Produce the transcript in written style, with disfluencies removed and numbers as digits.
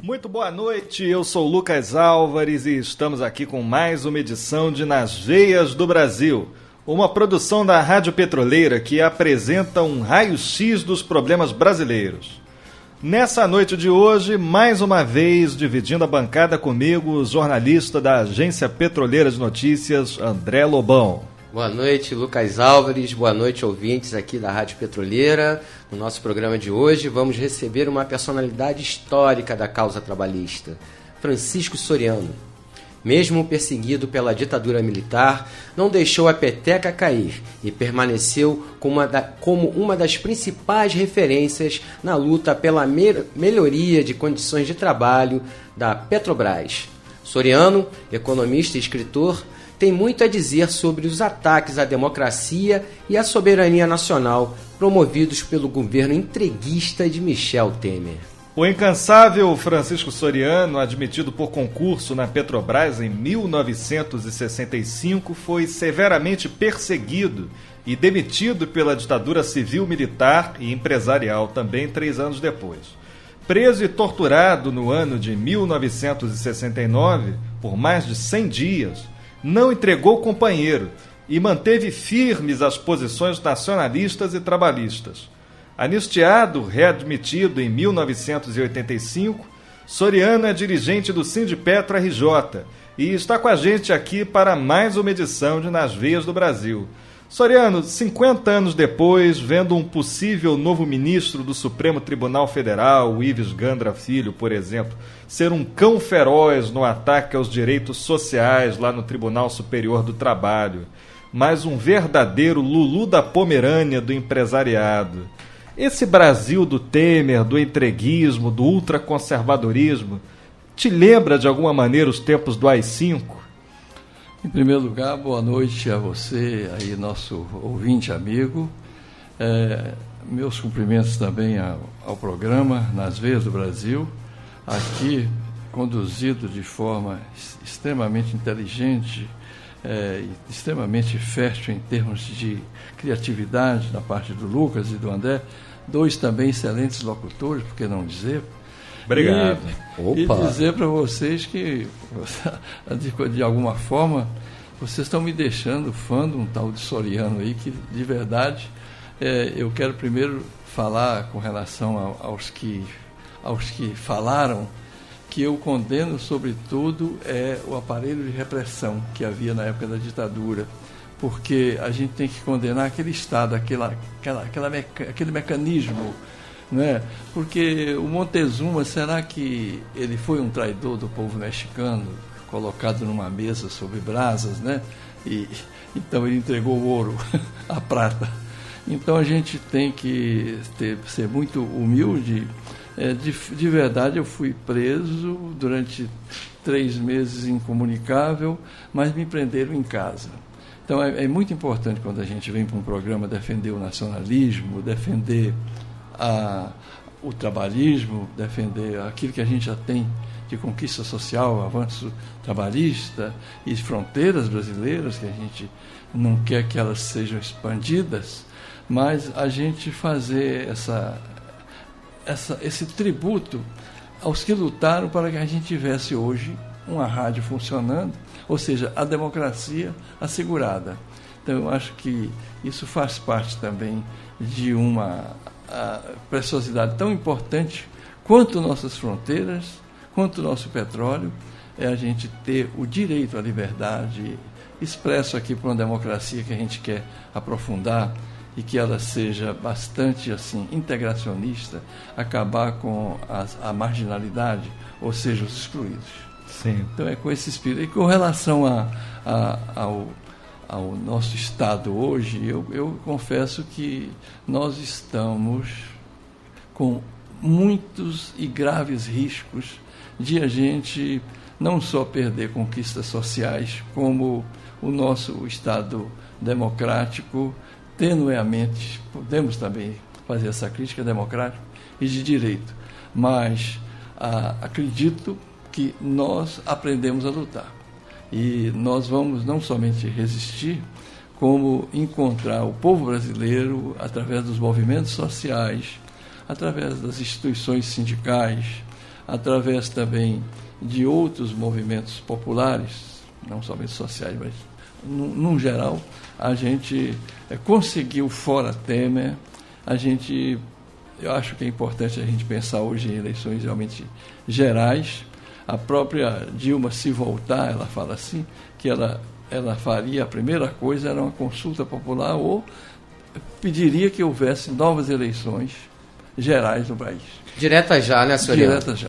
Muito boa noite, eu sou Lucas Álvares e estamos aqui com mais uma edição de Nas Veias do Brasil, uma produção da Rádio Petroleira que apresenta um raio-x dos problemas brasileiros. Nessa noite de hoje, mais uma vez, dividindo a bancada comigo, o jornalista da Agência Petroleira de Notícias, André Lobão. Boa noite, Lucas Álvares. Boa noite, ouvintes aqui da Rádio Petroleira. No nosso programa de hoje, vamos receber uma personalidade histórica da causa trabalhista, Francisco Soriano. Mesmo perseguido pela ditadura militar, não deixou a peteca cair e permaneceu como uma das principais referências na luta pela melhoria de condições de trabalho da Petrobras. Soriano, economista e escritor, tem muito a dizer sobre os ataques à democracia e à soberania nacional promovidos pelo governo entreguista de Michel Temer. O incansável Francisco Soriano, admitido por concurso na Petrobras em 1965, foi severamente perseguido e demitido pela ditadura civil-militar e empresarial também 3 anos depois. Preso e torturado no ano de 1969 por mais de 100 dias, não entregou companheiro e manteve firmes as posições nacionalistas e trabalhistas. Anistiado, readmitido em 1985, Soriano é dirigente do Sindipetro RJ e está com a gente aqui para mais uma edição de Nas Veias do Brasil. Soriano, 50 anos depois, vendo um possível novo ministro do Supremo Tribunal Federal, o Ives Gandra Filho, por exemplo, ser um cão feroz no ataque aos direitos sociais lá no Tribunal Superior do Trabalho, mas um verdadeiro Lulu da Pomerânia do empresariado. Esse Brasil do Temer, do entreguismo, do ultraconservadorismo, te lembra de alguma maneira os tempos do AI-5? Em primeiro lugar, boa noite a você, aí nosso ouvinte amigo. Meus cumprimentos também ao programa Nas Veias do Brasil, aqui conduzido de forma extremamente inteligente, extremamente fértil em termos de criatividade da parte do Lucas e do André, 2 também excelentes locutores, por que não dizer? Obrigado. E dizer para vocês que, de alguma forma, vocês estão me deixando fã de um tal de Soriano aí, que, de verdade, eu quero primeiro falar com relação aos que falaram, que eu condeno, sobretudo, o aparelho de repressão que havia na época da ditadura, porque a gente tem que condenar aquele Estado, aquele mecanismo, né? Porque o Montezuma, será que ele foi um traidor do povo mexicano, colocado numa mesa sobre brasas, né? E então ele entregou o ouro, a prata. Então a gente tem que ser muito humilde. De verdade, eu fui preso durante 3 meses incomunicável, mas me prenderam em casa. Então é muito importante, quando a gente vem para um programa, defender o nacionalismo, defender o trabalhismo, defender aquilo que a gente já tem de conquista social, avanço trabalhista e fronteiras brasileiras, que a gente não quer que elas sejam expandidas, mas a gente fazer esse tributo aos que lutaram para que a gente tivesse hoje uma rádio funcionando, ou seja, a democracia assegurada. Então eu acho que isso faz parte também de uma preciosidade tão importante quanto nossas fronteiras, quanto o nosso petróleo, é a gente ter o direito à liberdade expresso aqui por uma democracia que a gente quer aprofundar e que ela seja bastante assim integracionista, acabar com a marginalidade, ou seja, os excluídos. Sim. Então é com esse espírito. E com relação ao nosso Estado hoje, eu confesso que nós estamos com muitos e graves riscos de a gente não só perder conquistas sociais, como o nosso Estado democrático, tenuemente, podemos também fazer essa crítica democrática e de direito, mas acredito que nós aprendemos a lutar. E nós vamos não somente resistir, como encontrar o povo brasileiro através dos movimentos sociais, através das instituições sindicais, através também de outros movimentos populares, não somente sociais, mas num geral, a gente conseguiu, fora Temer, eu acho que é importante a gente pensar hoje em eleições realmente gerais. A própria Dilma, se voltar, ela fala assim, que ela faria, a primeira coisa era uma consulta popular ou pediria que houvesse novas eleições gerais no país. Direta já, né, Soriano? Direta já.